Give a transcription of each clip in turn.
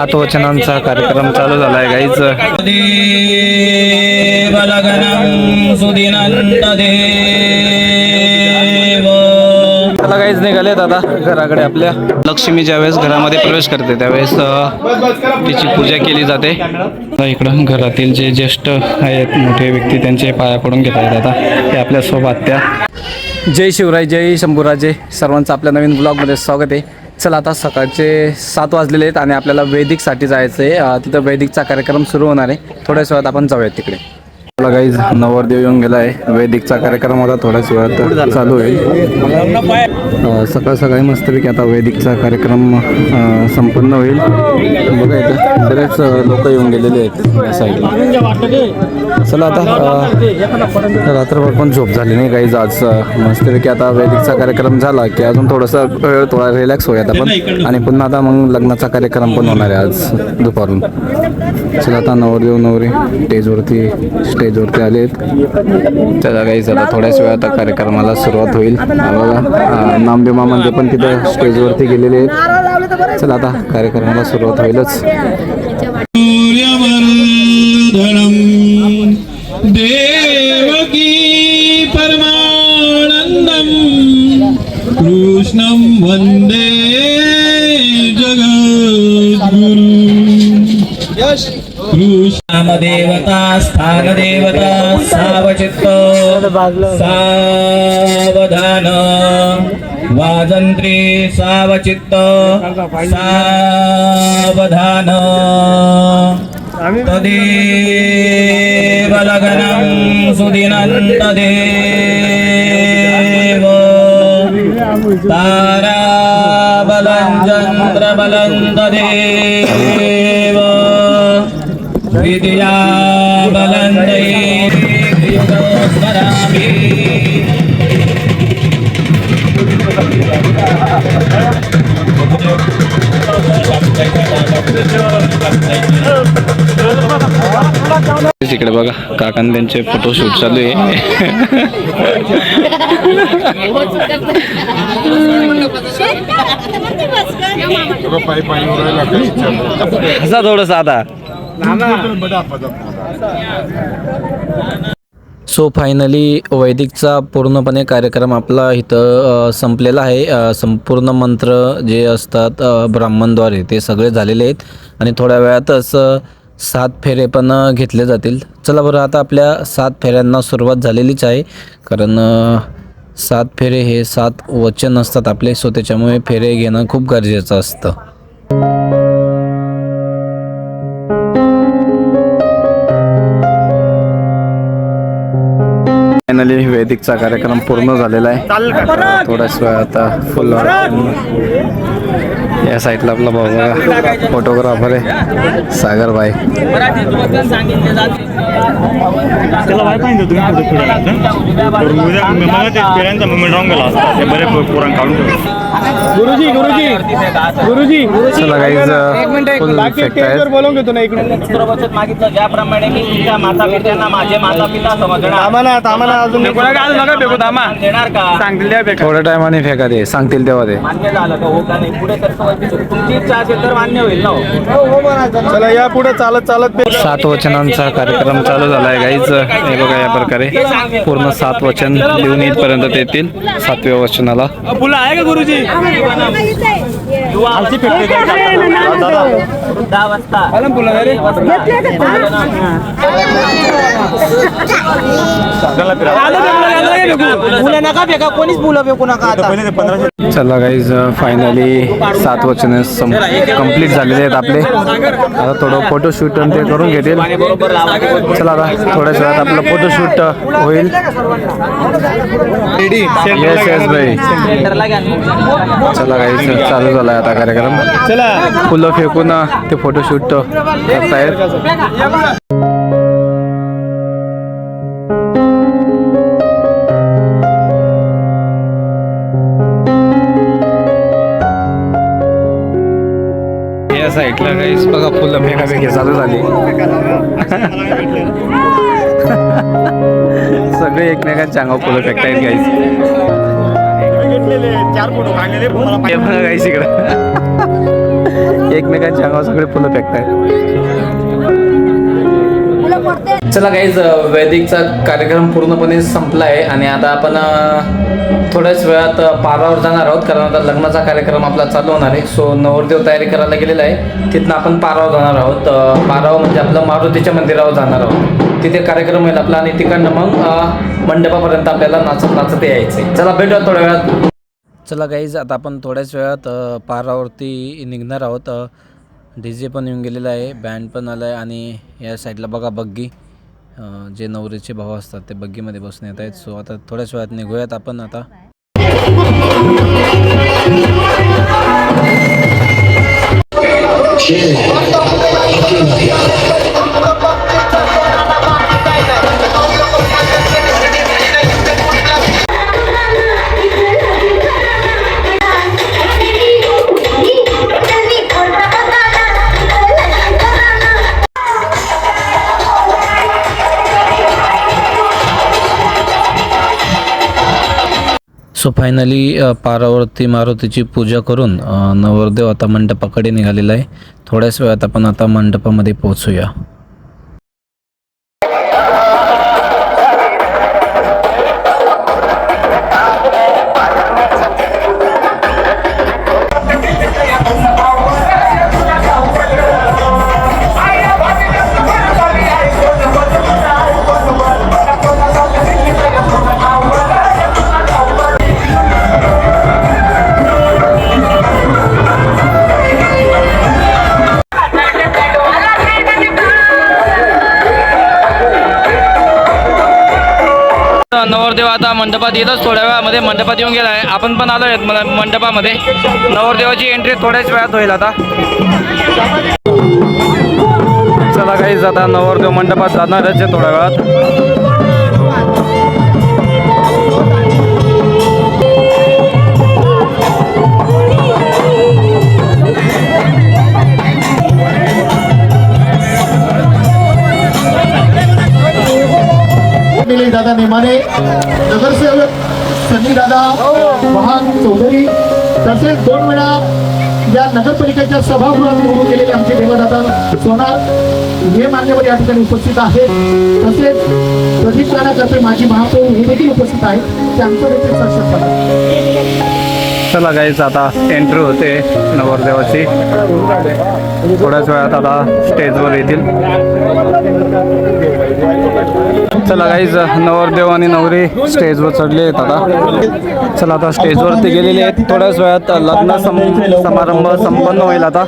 सात वचनांचा कार्यक्रम चालू झाला आहे गाईज. त्याला काहीच निघालेत आता घराकडे. आपल्या लक्ष्मी ज्यावेळेस घरामध्ये प्रवेश करते त्यावेळेस तिची पूजा केली जाते. इकडं घरातील जे ज्येष्ठ आहेत मोठे व्यक्ती त्यांचे पाया पडून घेत आहेत आता हे आपल्या सोबत त्या. जय शिवराय, जय शंभूराजे. सर्वांचं आपल्या नवीन ब्लॉगमध्ये स्वागत आहे. चला आता सकाळचे 7 वाजलेले आहेत आणि आपल्याला वैदिकसाठी जायचं आहे. तिथं वैदिकचा कार्यक्रम सुरू होणार आहे. थोड्याच वेळात आपण जाऊयात तिकडे. मला गाईज नवरदेव येऊन गेला आहे. वैदिकचा कार्यक्रम आता थोड्याच वेळात चालू होईल. सकाळ सकाळी मस्तपैकी आता वैदिकचा कार्यक्रम संपन्न होईल. बघा इथं बरेच लोक येऊन गेलेले आहेत या साईडला. चला आता रात्रभर पण झोप झाली नाही गाईज आज. मस्तपैकी आता वैदिकचा कार्यक्रम झाला की अजून थोडासा वेळ थोडा रिलॅक्स होऊयात आपण आणि पुन्हा आता मग लग्नाचा कार्यक्रम पण होणार आहे आज दुपारून. चला आता नवरदेव नवरी स्टेजवरती आलेत. त्याला काही आता थोड्याच वेळात कार्यक्रमाला सुरुवात होईल. बघा नामदेव म्हणजे पण तिथं स्टेजवरती गेलेले आहेत. चला आता कार्यक्रमाला सुरुवात होईलच. देवकी परमानंदम कृष्णं वंदे जगद्गुरु. कृष्णदेवता स्थानदेवता सावचित्त सावधान वाजंत्री सावचित्त सावधान तदेव लग्नं सुदिनं तदेव ताराबलं चन्द्रबलं तदेव विद्याबलं दैवं स्मरामि. तिकडे बघा काकांनी त्यांचे फोटोशूट चालू आहे. कसा थोडंसं आता. सो फायनली वैदिकचा पूर्णपणे कार्यक्रम आपला इथं संपलेला आहे. संपूर्ण मंत्र जे असतात ब्राह्मणद्वारे ते सगळे झालेले आहेत आणि थोड्या वेळातच 7 फेरे पण घेतले जातील. चला बरं आता आपल्या 7 फेऱ्यांना सुरुवात झालेलीच आहे. कारण 7 फेरे हे 7 वचन असतात आपले. सो त्याच्यामुळे फेरे घेणं खूप गरजेचं असतं. फायनली वैदिकचा कार्यक्रम पूर्ण झालेला आहे. थोड्याच वेळ आता फुल या साईडला आपला भाऊ बघा फोटोग्राफर आहे सागर भाई. गुरुजी चला गाईज फुल इफेक्ट आहे. मागितलं ज्याप्रमाणे मी तुमच्या माता पित्यांना माझे माता पिता समजणार. आम्हाला अजून देणार का? थोड्या टायमाने फेका ते सांगतील तेव्हा ते. मान्य झालं का हो का नाही पुढे तर तुमची इच्छा असेल तर मान्य होईल ना. चला या पुढे चालत 7 वचनांचा कार्यक्रम चालू झाला आहे गाईज. हे बघा या प्रकारे पूर्ण 7 वचन लिहून इथपर्यंत ते येतील 7व्या वचनाला. फुलं आहे का गुरुजी? कोणीच फुलं फेकू नका आता. चला गाईज फायनली 7 वचने कंप्लीट झालेले आहेत आपले. आता थोडं फोटोशूट ते करून घेतील. चला आता थोड्याच वेळात आपलं फोटोशूट होईल. येस भाई. चला गाईज चालू झाला आहे आता कार्यक्रम. फुलं फेकून ते फोटोशूट करतायत. या साईडला गाईस बघा फुलं फेकाफेकी चालू झाली. सगळे एकमेकांच्या अंगावर फुलं फेकतायत गाईस. गाईस इकडं एकमेकांच्या अंगावर सगळे फुलं फेकतायत. चला गाईज, वैदिकचा कार्यक्रम पूर्णपणे संपला आहे आणि आता आपण थोड्याच वेळात पारावर जाणार आहोत, कारण आता लग्नाचा कार्यक्रम आपला चालू होणार आहे. सो नवरदेव तयारी करायला गेलेला आहे, तिथनं आपण पारावर जाणार आहोत. पारावर म्हणजे आपलं मारुतीच्या मंदिरावर जाणार आहोत. तिथे कार्यक्रम होईल आपला आणि तिकडनं मग मंडपापर्यंत आपल्याला नाचत यायचं आहे. चला भेटूया थोड्या वेळात. चला गाईज, आता आपण थोड्याच वेळात पारावरती निघणार आहोत. DJ पण येऊन गेलेला आहे, बँड पण आला आहे आणि या साईडला बघा बग्गी, जे नवरीचे भाऊ असतात ते बग्गीमध्ये बसून येत आहेत. सो आता थोड्याच वेळात निघूयात आपण आता. सो फायनली पारावरती मारुतीची पूजा करून नवरदेव आता मंडपाकडे निघालेला आहे. थोड्याच वेळात आपण आता मंडपामध्ये पोहोचूया. नवरदेव आता मंडपात येतच थोड्या वेळामध्ये मंडपात येऊन गेला आहे. आपण पण आलो आहेत मंडपामध्ये. नवरदेवाची एंट्री थोड्याच वेळात होईल आता. चला गाईज, आता नवरदेव मंडपात जाणारच आहे थोड्या वेळात. दादा नेमाने, नगरसेवक सनी दादा महान चौधरी, तसेच 2 वेळा या नगरपालिकेच्या सभागृहात निवडून गेलेले आमचे देवदादा सोनार हे मान्यवर या ठिकाणी उपस्थित आहेत. तसेच प्रदीप राणाकरते माजी महापौर हे देखील उपस्थित आहेत. त्यांचं देखील साक्षात्कार. चला गाईज, आता एंट्री होते नवरदेवाची. थोड्याच वेळात आता स्टेजवर येतील. चला गाईज, नवरदेव आणि नवरी स्टेजवर चढले आहेत आता. चला आता स्टेजवरती गेलेले आहेत. थोड्याच वेळात लग्न समारंभ संपन्न होईल आता.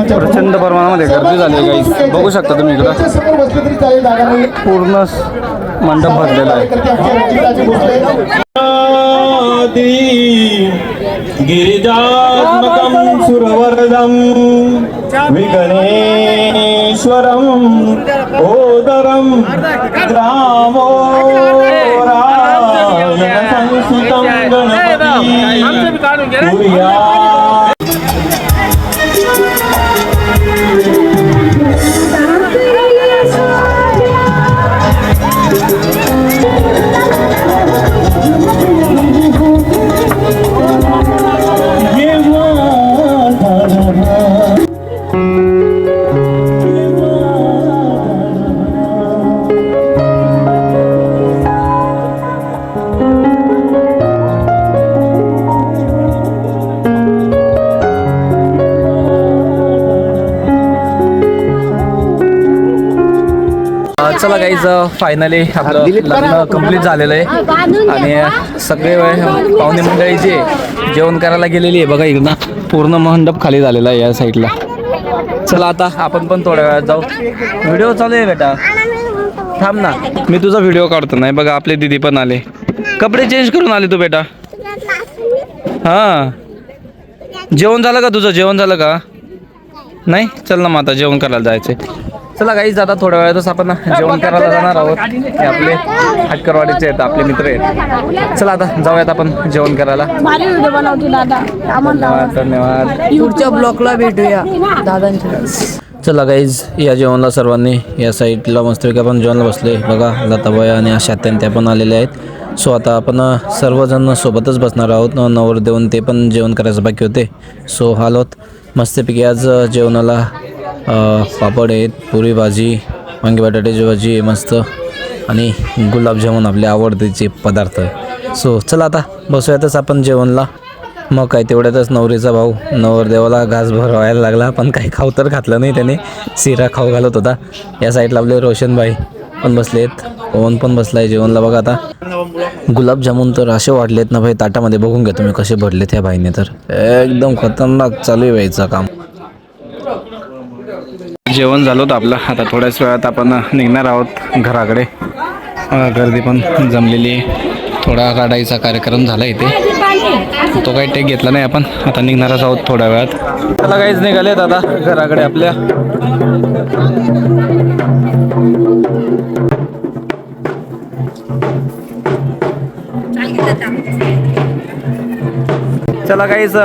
प्रचंड प्रमाणामध्ये गर्दी झाली आहे गाईज, बघू शकता तुम्ही इकडं पूर्ण मंडप भरलेला आहे. गिरिजात्मकं सुरवरदं विघ्नेश्वरं ओदरं ग्रामो संस्कृतं गणपति कुर्या. चला गाईज, फायनली आपलं लग्न कंप्लीट झालेलं आहे आणि सगळे पाहुणे मंडळी जे जेवण करायला गेलेली आहे बघा इकडं पूर्ण मंडप खाली झालेला आहे या साईडला. चला आता आपण पण थोड्या वेळात जाऊ. व्हिडिओ चालू आहे बेटा, थांब ना, मी तुझा व्हिडिओ काढतो. नाही बघा आपले दीदी पण आले, कपडे चेंज करून आले तू बेटा. हां, जेवण झालं का तुझं? जेवण झालं का नाही? चल ना मग आता जेवण करायला जायचं. चला गाईज, आता थोड्या वेळातच आपण जेवण करायला जाणार आहोत. हे आपले हटकरवाडीचे आहेत, आपले मित्र आहेत. चला आता जाऊयात आपण जेवण करायला. धन्यवाद. पुढच्या ब्लॉकला भेटूया दादांच्या. चला गाईज, या जेवणाला सर्वांनी या साईडला मस्तपैकी आपण जेवणाला बसले बघा. लताबाई आणि आशा त्या पण आलेल्या आहेत. सो आता आपण सर्वजण सोबतच बसणार आहोत. नवरदेवन ते पण जेवण करायचं बाकी होते. सो आलोत मस्तपैकी. आज जेवणाला पापड आहेत, पुरी भाजी, वांगी बटाट्याची भाजी आहे मस्त, आणि गुलाबजामुन आपले आवडतीचे पदार्थ. सो चला आता बसूयातच आपण जेवणला. मग काय तेवढ्यातच नवरीचा भाऊ नवरदेवाला घास भरवायला लागला, पण काही खाऊ तर घातलं नाही त्याने, शिरा खाऊ घालत होता. या साईडला आपले रोशनभाई पण बसलेत, पवन पण बसलाय जेवणला. बघा आता गुलाबजामुन तर असे वाढलेत ना भाई, ताटामध्ये बघून घ्या तुम्ही कसे भरले त्या भाईने, तर एकदम खतरनाक चालू आहे व्हायचं काम. जेवण झालं होतं आपलं. आता थोड्याच वेळात आपण निघणार आहोत घराकडे. गर्दी पण जमलेली आहे. थोडा काढायचा कार्यक्रम झाला इथे, तो काही टेक घेतला नाही आपण. आता निघणारच आहोत थोड्या वेळात. त्याला काहीच निघालेत आता घराकडे आपल्या. चला काहीच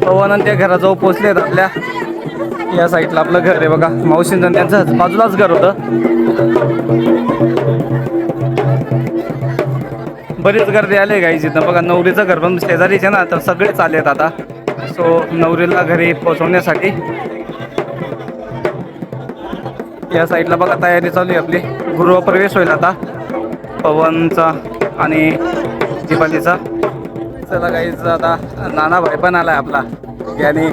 पवन ते घराजवळ पोचलेत आपल्या. या साईडला आपलं घर आहे बघा. मावशींचं त्यांचं बाजूलाच घर होतं. बरीच गर्दी आली गाईची इथं बघा. नवरीचं घर पण शेजारीच आहे ना, तर सगळेच आलेत आता. सो नवरीला घरी पोहोचवण्यासाठी या साईडला बघा तयारी चालू आहे आपली. गृहप्रवेश होईल आता पवनचा आणि दीपालीचा. चला गाईच आता नाना भाई पण आलाय आपला. यानी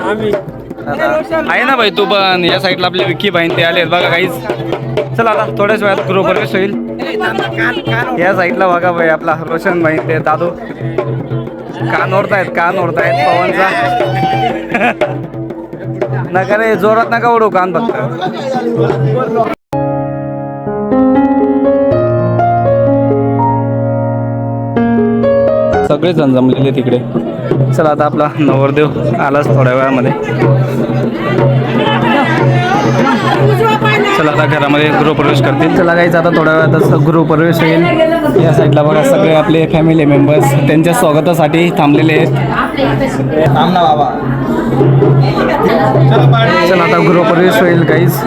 आहे ना भाई तू पण. या साईडला आपले विक्की भाई ते आलेत बघा गाईज. चला आता थोड्याच वेळात गृहप्रवेश होईल. या साईडला बघा भाई आपला रोशन भाई ते दादू कान ओढतायत पवनचा. नका रे जोरात नका ओढू कान फक्त. सगळेजण जमलेले तिकडे. चला आता आपला नवरदेव आलाच थोड्या वेळामध्ये. चला आता घरामध्ये गृहप्रवेश करतील. चला काहीच आता थोड्या वेळातच गृहप्रवेश होईल. या साईडला बघा सगळे आपले फॅमिली मेंबर्स त्यांच्या स्वागतासाठी थांबलेले आहेत. थांब ना बाबा. चला आता गृहप्रवेश होईल काहीच.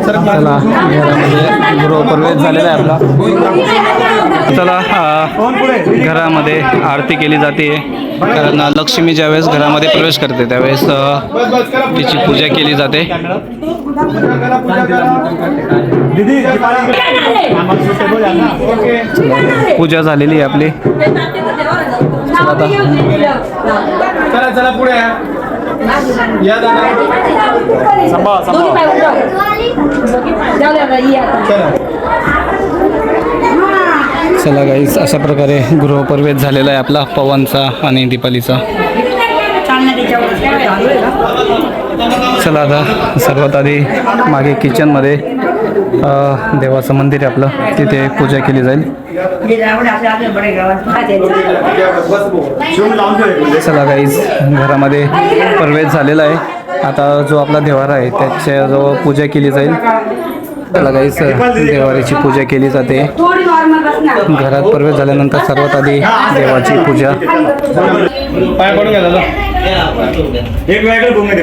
चला घरामध्ये गृहप्रवेश झालेला आहे आपला. चला घरामध्ये आरती केली जाते, कारण लक्ष्मी ज्यावेळेस घरामध्ये प्रवेश करते त्यावेळेस तिची पूजा केली जाते. पूजा झालेली आहे आपली. चला पुढे या चला गाईस अशा प्रकारे गृहप्रवेश झालेला आहे आपला पवनचा आणि दीपालीचा. चला आता सर्वात आधी मागे किचनमध्ये देवाचं मंदिर आहे आपलं, तिथे पूजा केली जाईल. चला गाईज घरामध्ये प्रवेश झालेला आहे. आता जो आपला देवारा आहे त्याच्याजवळ पूजा केली जाईल. चला गाईज देवाऱ्याची पूजा केली जाते. घरात प्रवेश झाल्यानंतर सर्वात आधी देवाची पूजा. पाय पडून घ्या एक वेगळं घुमे ते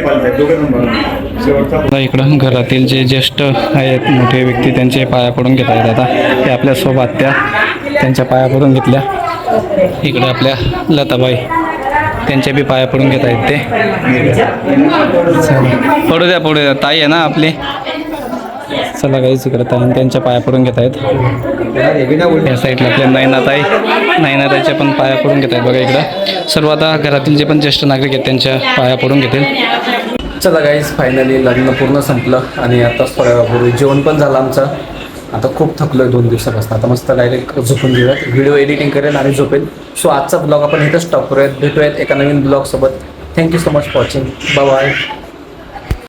इकडं घरातील जे ज्येष्ठ आहेत मोठे व्यक्ती त्यांचे पाया पडून घेत आहेत. आता ते आपल्या सोबत त्यांच्या पाया पडून घेतल्या. इकडे आपल्या लताबाई त्यांच्या बी पाया पडून घेत आहेत ते. पडू द्या ताई आहे ना आपली. चला गाईच इकडे ताई त्यांच्या पाया पडून घेत आहेत. या साईडला आपल्या नयनाताईच्या पण पाया पडून घेत आहेत बघा. इकडं सर्व आता घरातील जे पण ज्येष्ठ नागरिक आहेत त्यांच्या पाया पडून घेतील. चला गाईज फायनली लग्न पूर्ण संपलं आणि आताच थोड्या वेळापूर्वी जेवण पण झालं आमचं. आता खूप थकलो आहे 2 दिवसापासून. आता मस्त डायरेक्ट झोपून घेऊयात. व्हिडिओ एडिटिंग करेल आणि झोपेल. सो आजचा ब्लॉग आपण इथं स्टॉप करूयात. भेटूयात एका नवीन ब्लॉगसोबत. Thank you so much for watching. Bye bye.